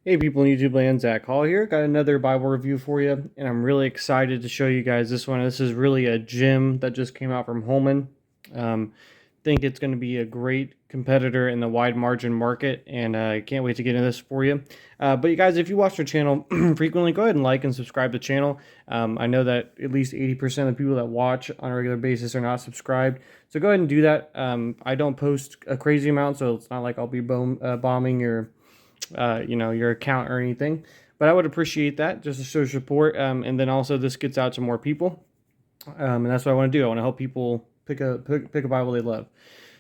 Hey people in YouTube land, Zach Hall here. Got another Bible review for you, and I'm really excited to show you guys this one. This is really a gem that just came out from Holman. Think it's going to be a great competitor in the wide margin market, and I can't wait to get into this for you. But you guys, if you watch our channel frequently, go ahead and like and subscribe to the channel. I know that at least 80% of the people that watch on a regular basis are not subscribed, so go ahead and do that. I don't post a crazy amount, so it's not like I'll be bombing your account or anything, but I would appreciate that just to show support. And then also this gets out to more people, and that's what I want to do. I want to help people pick a Bible they love.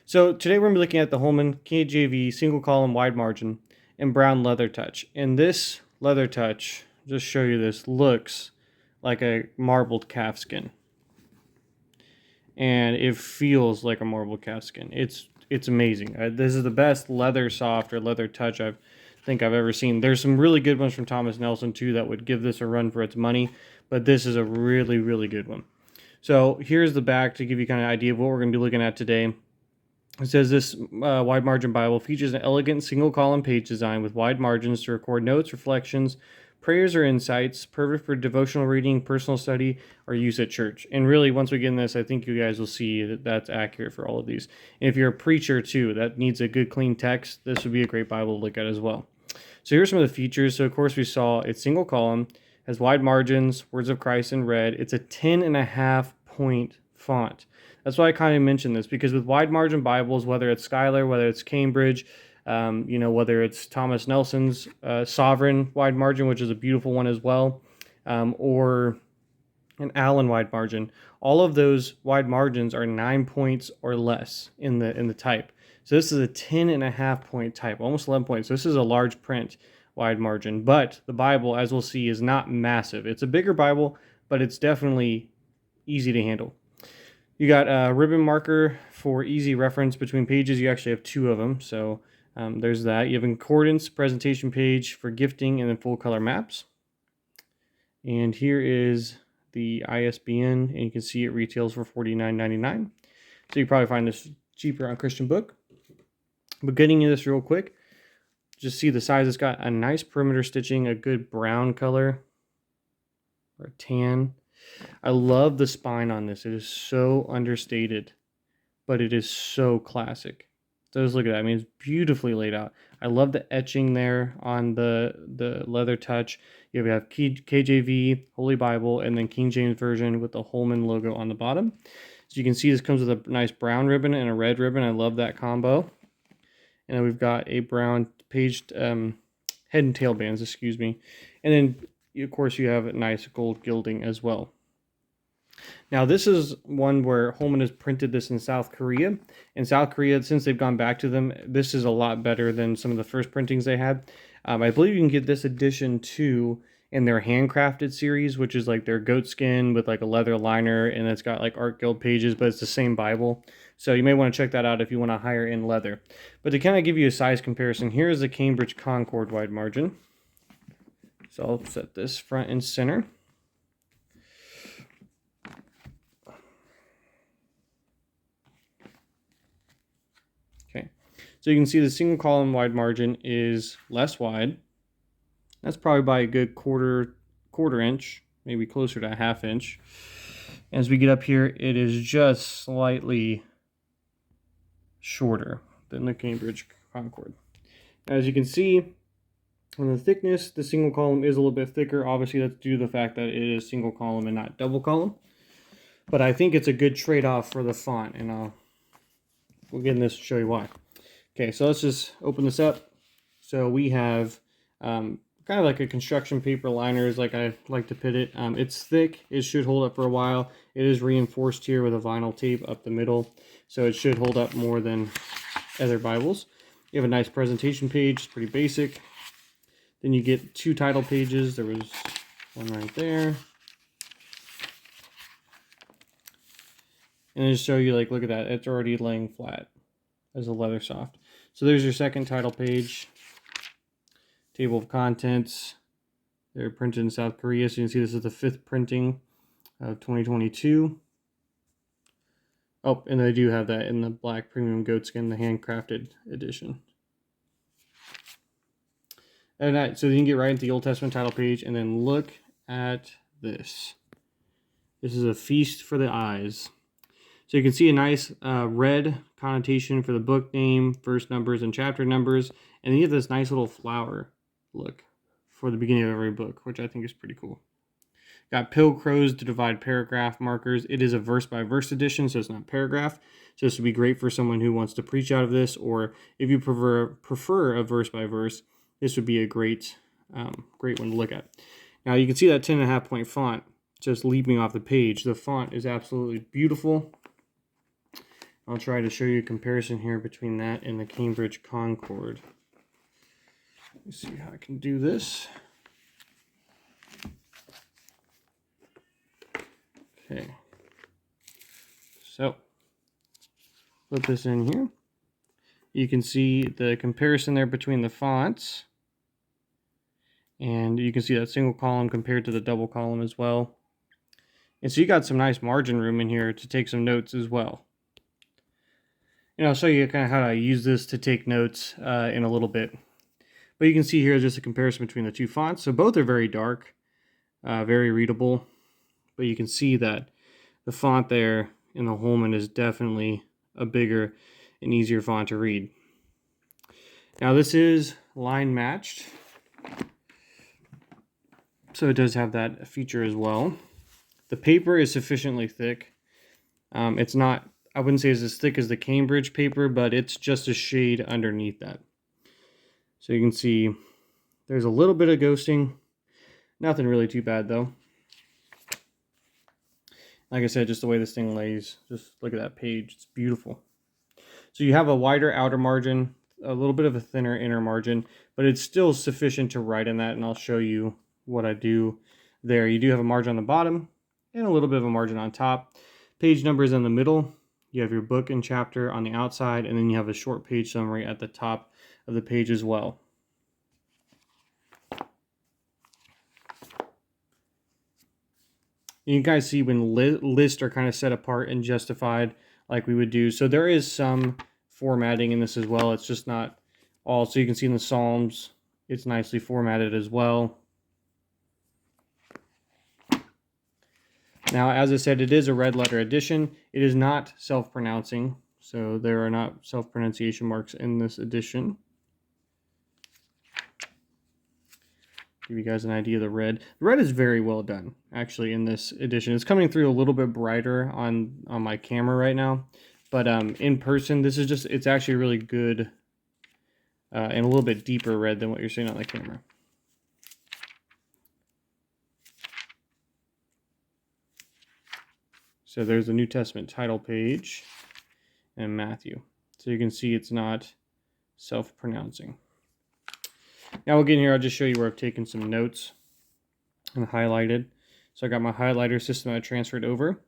So today we're going to be looking at the Holman KJV single column wide margin and brown leather touch. And this leather touch, just show you this, looks like a marbled calfskin, and it feels like a marbled calfskin. It's amazing. This is the best leather soft or leather touch I've ever seen. There's some really good ones from Thomas Nelson too that would give this a run for its money, but this is a really, really good one. So here's the back to give you kind of an idea of what we're going to be looking at today. It says this wide margin Bible features an elegant single column page design with wide margins to record notes, reflections, prayers, or insights, perfect for devotional reading, personal study, or use at church. And really, once we get in this, I think you guys will see that that's accurate for all of these. And if you're a preacher too that needs a good clean text, this would be a great Bible to look at as well. So here's some of the features. So of course we saw it's single column, has wide margins, words of Christ in red. It's a 10.5 point font. That's why I kind of mentioned this, because with wide margin Bibles, whether it's Schuyler, whether it's Cambridge, whether it's Thomas Nelson's Sovereign wide margin, which is a beautiful one as well, or an Allen wide margin, all of those wide margins are 9 points or less in the type. So this is a 10.5 point type, almost 11 points. So this is a large print wide margin, but the Bible, as we'll see, is not massive. It's a bigger Bible, but it's definitely easy to handle. You got a ribbon marker for easy reference between pages. You actually have two of them, so there's that. You have concordance, presentation page for gifting, and then full color maps. And here is the ISBN, and you can see it retails for $49.99. So you probably find this cheaper on Christian Book. But getting into this real quick, just see the size. It's got a nice perimeter stitching, a good brown color or tan. I love the spine on this. It is so understated, but it is so classic. So just look at that. I mean, it's beautifully laid out. I love the etching there on the leather touch. You have KJV, Holy Bible, and then King James Version with the Holman logo on the bottom. So you can see this comes with a nice brown ribbon and a red ribbon. I love that combo. And then we've got a brown paged head and tail bands, excuse me. And then, of course, you have a nice gold gilding as well. Now, this is one where Holman has printed this in South Korea. In South Korea, since they've gone back to them, this is a lot better than some of the first printings they had. I believe you can get this edition too in their handcrafted series, which is like their goat skin with like a leather liner, and it's got like art guild pages, but it's the same Bible. So you may want to check that out if you want to hire in leather. But to kind of give you a size comparison, here is the Cambridge Concord wide margin. So I'll set this front and center. Okay, so you can see the single column wide margin is less wide. That's probably by a good quarter inch, maybe closer to a half inch. As we get up here, it is just slightly shorter than the Cambridge Concord. As you can see, on the thickness, the single column is a little bit thicker. Obviously, that's due to the fact that it is single column and not double column. But I think it's a good trade-off for the font, and we'll get in this to show you why. Okay, so let's just open this up. So we have kind of like a construction paper liner is like I like to put it. It's thick. It should hold up for a while. It is reinforced here with a vinyl tape up the middle, so it should hold up more than other Bibles. You have a nice presentation page. It's pretty basic. Then you get two title pages. There was one right there. And just show you, like, look at that. It's already laying flat as a leather soft. So there's your second title page. Table of contents. They're printed in South Korea. So you can see this is the 5th printing of 2022. Oh, and they do have that in the black premium goatskin, the handcrafted edition. And so you can get right into the Old Testament title page, and then look at this. This is a feast for the eyes. So you can see a nice red connotation for the book name, verse numbers, and chapter numbers. And then you have this nice little flower look for the beginning of every book, which I think is pretty cool. Got pill crows to divide paragraph markers. It is a verse-by-verse edition, so it's not paragraph. So this would be great for someone who wants to preach out of this, or if you prefer a verse-by-verse, this would be a great one to look at. Now you can see that 10.5 point font just leaping off the page. The font is absolutely beautiful. I'll try to show you a comparison here between that and the Cambridge Concord. Let me see how I can do this. Okay, so put this in here. You can see the comparison there between the fonts, and you can see that single column compared to the double column as well. And so you got some nice margin room in here to take some notes as well. And I'll show you kind of how I use this to take notes in a little bit. But you can see here just a comparison between the two fonts. So both are very dark, very readable. But you can see that the font there in the Holman is definitely a bigger and easier font to read. Now this is line matched, so it does have that feature as well. The paper is sufficiently thick. It's not, I wouldn't say it's as thick as the Cambridge paper, but it's just a shade underneath that. So you can see there's a little bit of ghosting. Nothing really too bad though. Like I said, just the way this thing lays, just look at that page, it's beautiful. So you have a wider outer margin, a little bit of a thinner inner margin, but it's still sufficient to write in that, and I'll show you what I do there. You do have a margin on the bottom and a little bit of a margin on top. Page numbers in the middle. You have your book and chapter on the outside, and then you have a short page summary at the top of the page as well. You guys see when lists are kind of set apart and justified like we would do. So there is some formatting in this as well. It's just not all. So you can see in the Psalms, it's nicely formatted as well. Now, as I said, it is a red letter edition. It is not self-pronouncing. So there are not self-pronunciation marks in this edition. Give you guys an idea of the red. The red is very well done, actually, in this edition. It's coming through a little bit brighter on my camera right now, but in person, this is just, it's actually really good and a little bit deeper red than what you're seeing on the camera. So there's the New Testament title page and Matthew. So you can see it's not self-pronouncing. Now again here, I'll just show you where I've taken some notes and highlighted. So I got my highlighter system I transferred over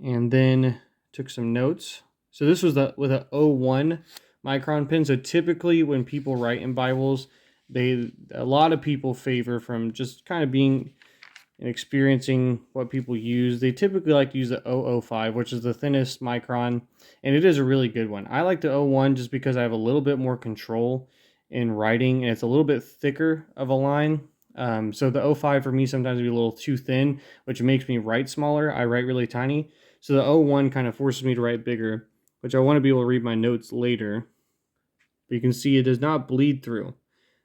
and then took some notes. So this was with a 01 micron pen. So typically when people write in Bibles, a lot of people favor, from just kind of being and experiencing what people use, they typically like to use the 005, which is the thinnest micron, and it is a really good one. I like the 01 just because I have a little bit more control in writing, and it's a little bit thicker of a line. So the 05 for me sometimes would be a little too thin, which makes me write smaller. I write really tiny. So the 01 kind of forces me to write bigger, which I want to be able to read my notes later. But you can see it does not bleed through.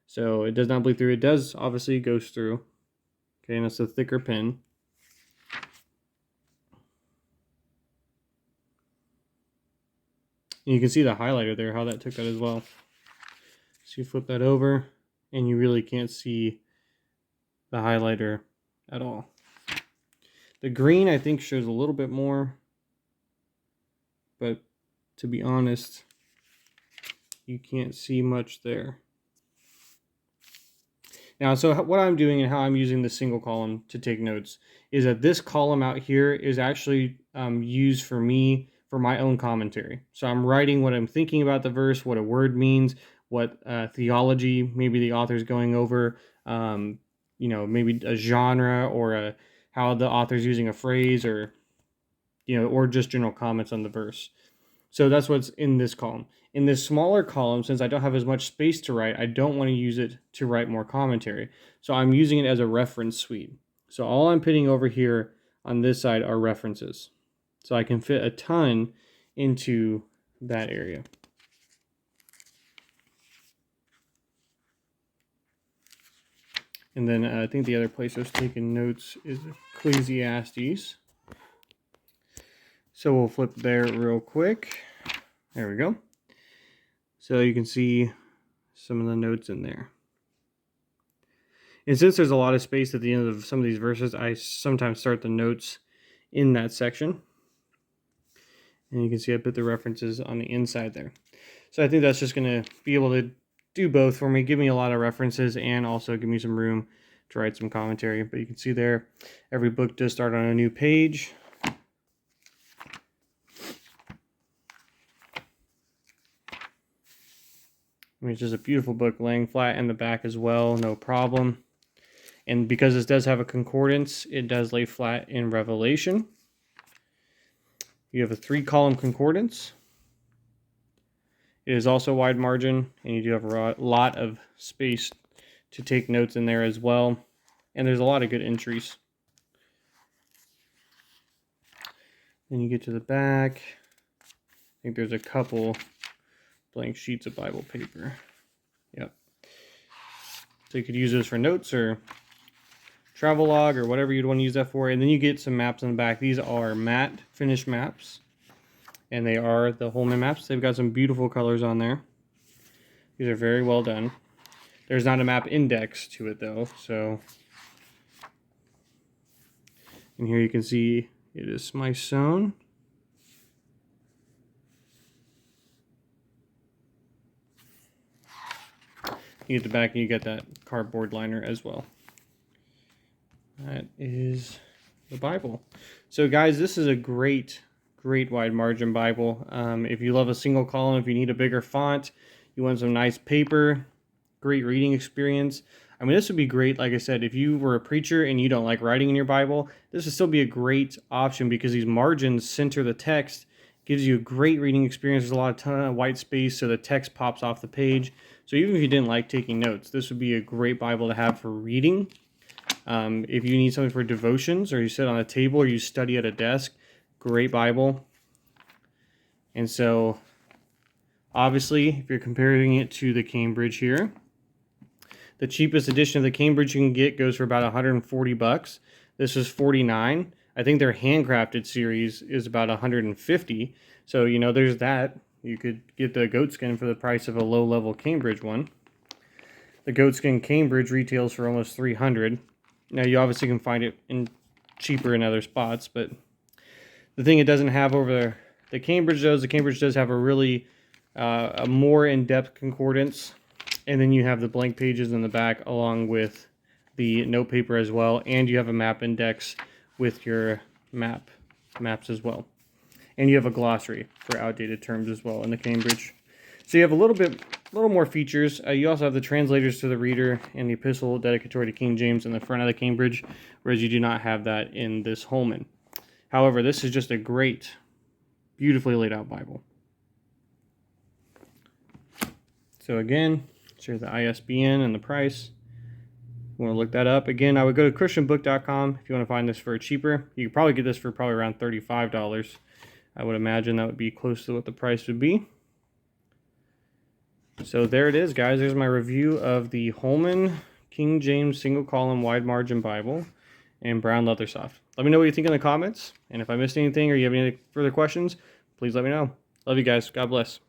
So it does not bleed through. It does obviously goes through. Okay, and it's a thicker pen. And you can see the highlighter there, how that took that as well. So you flip that over, and you really can't see the highlighter at all. The green, I think, shows a little bit more, but to be honest, you can't see much there. Now, so what I'm doing and how I'm using the single column to take notes is that this column out here is actually used for me for my own commentary. So I'm writing what I'm thinking about the verse, what a word means, what theology maybe the author's going over, you know, maybe a genre or how the author's using a phrase, or, you know, or just general comments on the verse. So that's what's in this column. In this smaller column, since I don't have as much space to write, I don't want to use it to write more commentary. So I'm using it as a reference suite. So all I'm putting over here on this side are references. So I can fit a ton into that area. And then I think the other place I was taking notes is Ecclesiastes. So we'll flip there real quick. There we go. So you can see some of the notes in there. And since there's a lot of space at the end of some of these verses, I sometimes start the notes in that section. And you can see I put the references on the inside there. So I think that's just going to be able to do both for me, give me a lot of references and also give me some room to write some commentary. But you can see there, every book does start on a new page. Which is a beautiful book, laying flat in the back as well, no problem. And because this does have a concordance, it does lay flat in Revelation. You have a 3-column concordance. It is also wide margin, and you do have a lot of space to take notes in there as well. And there's a lot of good entries. Then you get to the back. I think there's a couple blank sheets of Bible paper. Yep. So you could use those for notes or travel log or whatever you'd want to use that for. And then you get some maps in the back. These are matte finished maps. And they are the Holman maps. They've got some beautiful colors on there. These are very well done. There's not a map index to it though, so. And here you can see it is semi-sewn. You get the back and you get that cardboard liner as well. That is the Bible. So guys, this is a great wide margin Bible. If you love a single column, if you need a bigger font, you want some nice paper, great reading experience. I mean, this would be great, like I said, if you were a preacher and you don't like writing in your Bible, this would still be a great option because these margins center the text, gives you a great reading experience. There's a ton of white space so the text pops off the page. So even if you didn't like taking notes, this would be a great Bible to have for reading. If you need something for devotions or you sit on a table or you study at a desk, great Bible. And so obviously if you're comparing it to the Cambridge here, the cheapest edition of the Cambridge you can get goes for about 140 bucks. This is 49. I think their handcrafted series is about 150. So, you know, there's that. You could get the goatskin for the price of a low-level Cambridge one. The goatskin Cambridge retails for almost 300. Now, you obviously can find it cheaper in other spots, but the thing it doesn't have over the Cambridge does have a really a more in-depth concordance, and then you have the blank pages in the back along with the note paper as well, and you have a map index with your maps as well, and you have a glossary for outdated terms as well in the Cambridge. So you have a little more features. You also have the translators to the reader and the epistle dedicatory to King James in the front of the Cambridge, whereas you do not have that in this Holman. However, this is just a great, beautifully laid out Bible. So again, here's the ISBN and the price. You want to look that up. Again, I would go to christianbook.com if you want to find this for cheaper. You could probably get this for probably around $35. I would imagine that would be close to what the price would be. So there it is, guys. There's my review of the Holman King James Single Column Wide Margin Bible and brown leather soft. Let me know what you think in the comments. And if I missed anything or you have any further questions, please let me know. Love you guys. God bless.